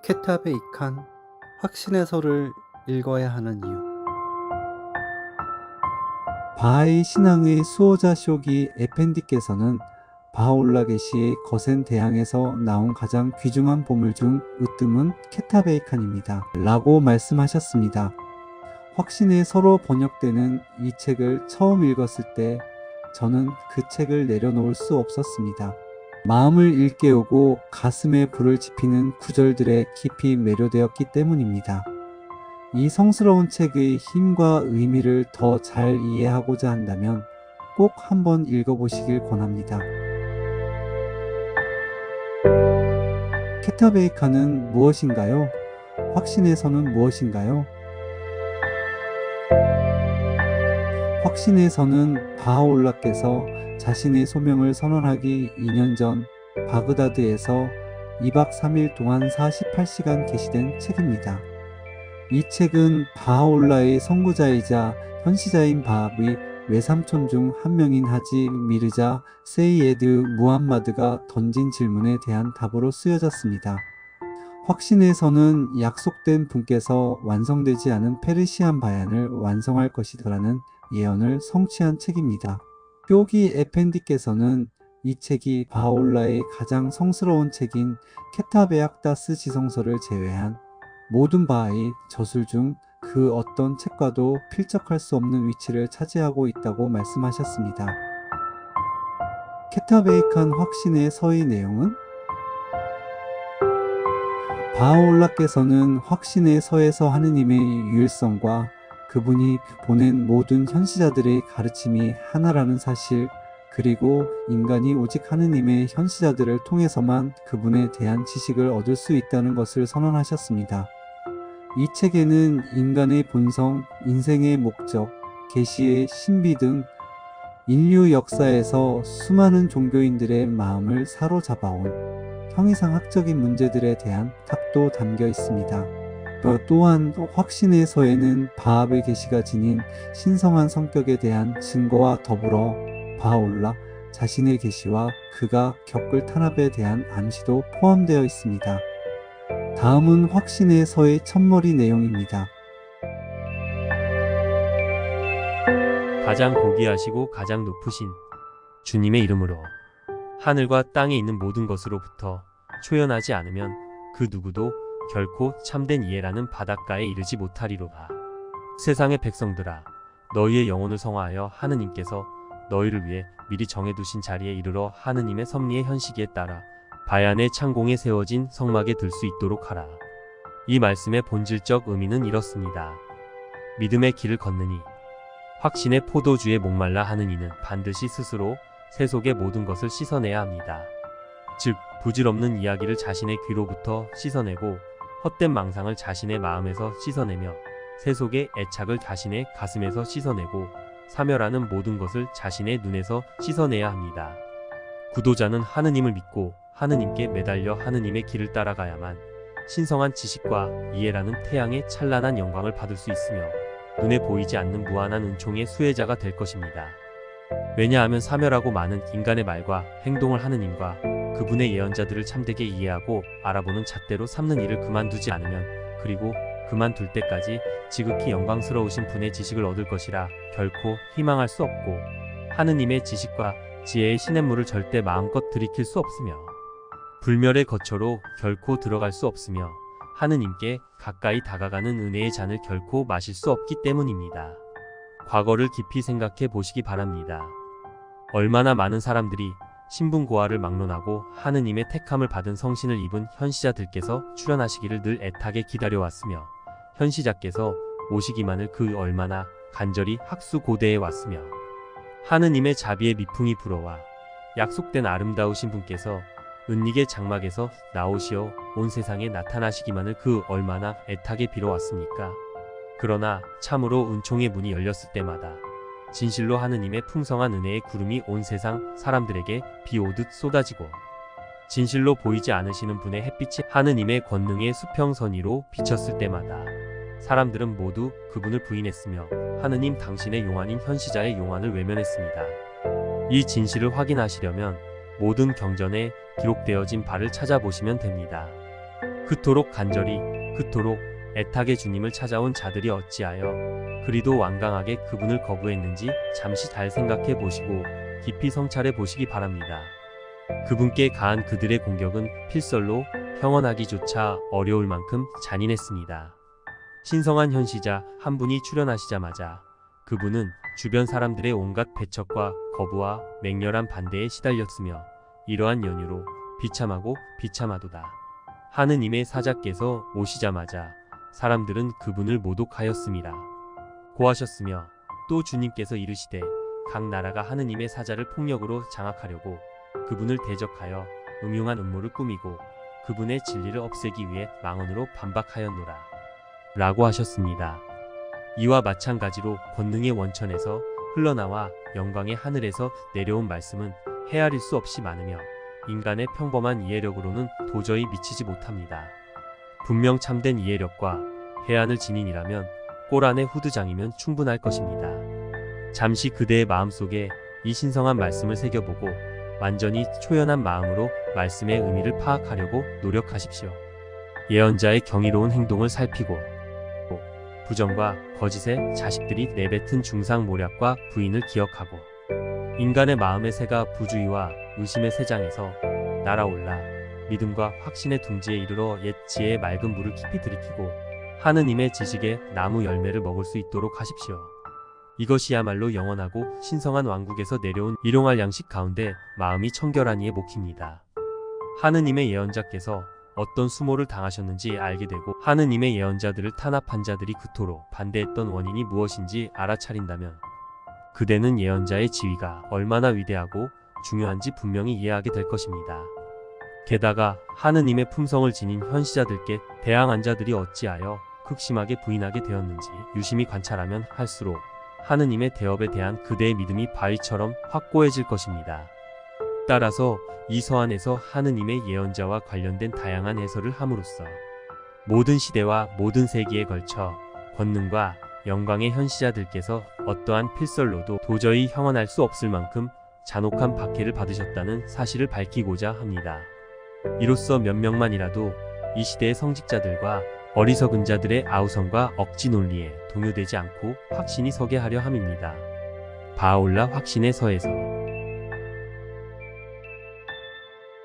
케탑의 이칸 확신의 서를 읽어야 하는 이유. 바하의 신앙의 수호자 쇼기 에펜디께서는 바하올라 계시의 거센 대항에서 나온 가장 귀중한 보물 중 으뜸은 케탑의 이칸입니다. 라고 말씀하셨습니다. 확신의 서로 번역되는 이 책을 처음 읽었을 때 저는 그 책을 내려놓을 수 없었습니다. 마음을 일깨우고 가슴에 불을 지피는 구절들에 깊이 매료되었기 때문입니다. 이 성스러운 책의 힘과 의미를 더 잘 이해하고자 한다면 꼭 한번 읽어보시길 권합니다. 케탑의 이칸은 무엇인가요? 확신의 서는 무엇인가요? 확신의 서는 바하올라께서 자신의 소명을 선언하기 2년 전 바그다드에서 2박 3일 동안 48시간 게시된 책입니다. 이 책은 바하올라의 선구자이자 현시자인 바합의 외삼촌 중 한 명인 하지 미르자 세이에드 무함마드가 던진 질문에 대한 답으로 쓰여졌습니다. 확신의 서는 약속된 분께서 완성되지 않은 페르시안 바얀을 완성할 것이더라는 예언을 성취한 책입니다. 쇼기 에펜디께서는 이 책이 바하올라의 가장 성스러운 책인 케탑의 악다스 지성서를 제외한 모든 바하의 저술 중 그 어떤 책과도 필적할 수 없는 위치를 차지하고 있다고 말씀하셨습니다. 케탑의 이칸 확신의 서의 내용은 바하올라께서는 확신의 서에서 하느님의 유일성과 그분이 보낸 모든 현시자들의 가르침이 하나라는 사실, 그리고 인간이 오직 하느님의 현시자들을 통해서만 그분에 대한 지식을 얻을 수 있다는 것을 선언하셨습니다. 이 책에는 인간의 본성, 인생의 목적, 계시의 신비 등 인류 역사에서 수많은 종교인들의 마음을 사로잡아온 형이상학적인 문제들에 대한 답도 담겨 있습니다. 또한 확신의 서에는 바합의 계시가 지닌 신성한 성격에 대한 증거와 더불어 바하올라 자신의 계시와 그가 겪을 탄압에 대한 암시도 포함되어 있습니다. 다음은 확신의 서의 첫머리 내용입니다. 가장 고귀하시고 가장 높으신 주님의 이름으로 하늘과 땅에 있는 모든 것으로부터 초연하지 않으면 그 누구도 결코 참된 이해라는 바닷가에 이르지 못하리로다. 세상의 백성들아, 너희의 영혼을 성화하여 하느님께서 너희를 위해 미리 정해두신 자리에 이르러 하느님의 섭리의 현시기에 따라 바얀의 창공에 세워진 성막에 들 수 있도록 하라. 이 말씀의 본질적 의미는 이렇습니다. 믿음의 길을 걷느니 확신의 포도주에 목말라 하는 이는 반드시 스스로 세속의 모든 것을 씻어내야 합니다. 즉 부질없는 이야기를 자신의 귀로부터 씻어내고 헛된 망상을 자신의 마음에서 씻어내며 세속의 애착을 자신의 가슴에서 씻어내고 사멸하는 모든 것을 자신의 눈에서 씻어내야 합니다. 구도자는 하느님을 믿고 하느님께 매달려 하느님의 길을 따라가야만 신성한 지식과 이해라는 태양의 찬란한 영광을 받을 수 있으며 눈에 보이지 않는 무한한 은총의 수혜자가 될 것입니다. 왜냐하면 사멸하고 많은 인간의 말과 행동을 하느님과 그분의 예언자들을 참되게 이해하고 알아보는 잣대로 삼는 일을 그만두지 않으면, 그리고 그만둘 때까지 지극히 영광스러우신 분의 지식을 얻을 것이라 결코 희망할 수 없고, 하느님의 지식과 지혜의 시냇물을 절대 마음껏 들이킬 수 없으며 불멸의 거처로 결코 들어갈 수 없으며 하느님께 가까이 다가가는 은혜의 잔을 결코 마실 수 없기 때문입니다. 과거를 깊이 생각해 보시기 바랍니다. 얼마나 많은 사람들이 신분고하를 막론하고 하느님의 택함을 받은 성신을 입은 현시자들께서 출현하시기를 늘 애타게 기다려왔으며, 현시자께서 오시기만을 그 얼마나 간절히 학수고대해 왔으며, 하느님의 자비의 미풍이 불어와 약속된 아름다우신 분께서 은닉의 장막에서 나오시어 온 세상에 나타나시기만을 그 얼마나 애타게 빌어왔습니까? 그러나 참으로 은총의 문이 열렸을 때마다 진실로 하느님의 풍성한 은혜의 구름이 온 세상 사람들에게 비 오듯 쏟아지고, 진실로 보이지 않으시는 분의 햇빛이 하느님의 권능의 수평선 위로 비쳤을 때마다 사람들은 모두 그분을 부인했으며 하느님 당신의 용환인 현시자의 용환을 외면했습니다. 이 진실을 확인하시려면 모든 경전에 기록되어진 바를 찾아보시면 됩니다. 그토록 간절히 그토록 애타게 주님을 찾아온 자들이 어찌하여 그리도 완강하게 그분을 거부했는지 잠시 잘 생각해 보시고 깊이 성찰해 보시기 바랍니다. 그분께 가한 그들의 공격은 필설로 형언하기조차 어려울 만큼 잔인했습니다. 신성한 현시자 한 분이 출현하시자마자 그분은 주변 사람들의 온갖 배척과 거부와 맹렬한 반대에 시달렸으며 이러한 연유로 비참하고 비참하도다 하느님의 사자께서 오시자마자 사람들은 그분을 모독하였습니다. 고하셨으며 또 주님께서 이르시되 각 나라가 하느님의 사자를 폭력으로 장악하려고 그분을 대적하여 음흉한 음모를 꾸미고 그분의 진리를 없애기 위해 망언으로 반박하였노라 라고 하셨습니다. 이와 마찬가지로 권능의 원천에서 흘러나와 영광의 하늘에서 내려온 말씀은 헤아릴 수 없이 많으며 인간의 평범한 이해력으로는 도저히 미치지 못합니다. 분명 참된 이해력과 해안을 지닌이라면 꼴 안의 후드장이면 충분할 것입니다. 잠시 그대의 마음속에 이 신성한 말씀을 새겨보고 완전히 초연한 마음으로 말씀의 의미를 파악하려고 노력하십시오. 예언자의 경이로운 행동을 살피고 부정과 거짓의 자식들이 내뱉은 중상모략과 부인을 기억하고 인간의 마음의 새가 부주의와 의심의 새장에서 날아올라 믿음과 확신의 둥지에 이르러 옛 지혜의 맑은 물을 깊이 들이키고 하느님의 지식의 나무 열매를 먹을 수 있도록 하십시오. 이것이야말로 영원하고 신성한 왕국에서 내려온 일용할 양식 가운데 마음이 청결하니에 목힙니다. 하느님의 예언자께서 어떤 수모를 당하셨는지 알게 되고 하느님의 예언자들을 탄압한 자들이 그토록 반대했던 원인이 무엇인지 알아차린다면 그대는 예언자의 지위가 얼마나 위대하고 중요한지 분명히 이해하게 될 것입니다. 게다가 하느님의 품성을 지닌 현시자들께 대항한 자들이 어찌하여 극심하게 부인하게 되었는지 유심히 관찰하면 할수록 하느님의 대업에 대한 그대의 믿음이 바위처럼 확고해질 것입니다. 따라서 이 서한에서 하느님의 예언자와 관련된 다양한 해설을 함으로써 모든 시대와 모든 세기에 걸쳐 권능과 영광의 현시자들께서 어떠한 필설로도 도저히 형언할 수 없을 만큼 잔혹한 박해를 받으셨다는 사실을 밝히고자 합니다. 이로써 몇 명만이라도 이 시대의 성직자들과 어리석은 자들의 아우성과 억지 논리에 동요되지 않고 확신이 서게 하려 함입니다. 바아올라 확신의 서에서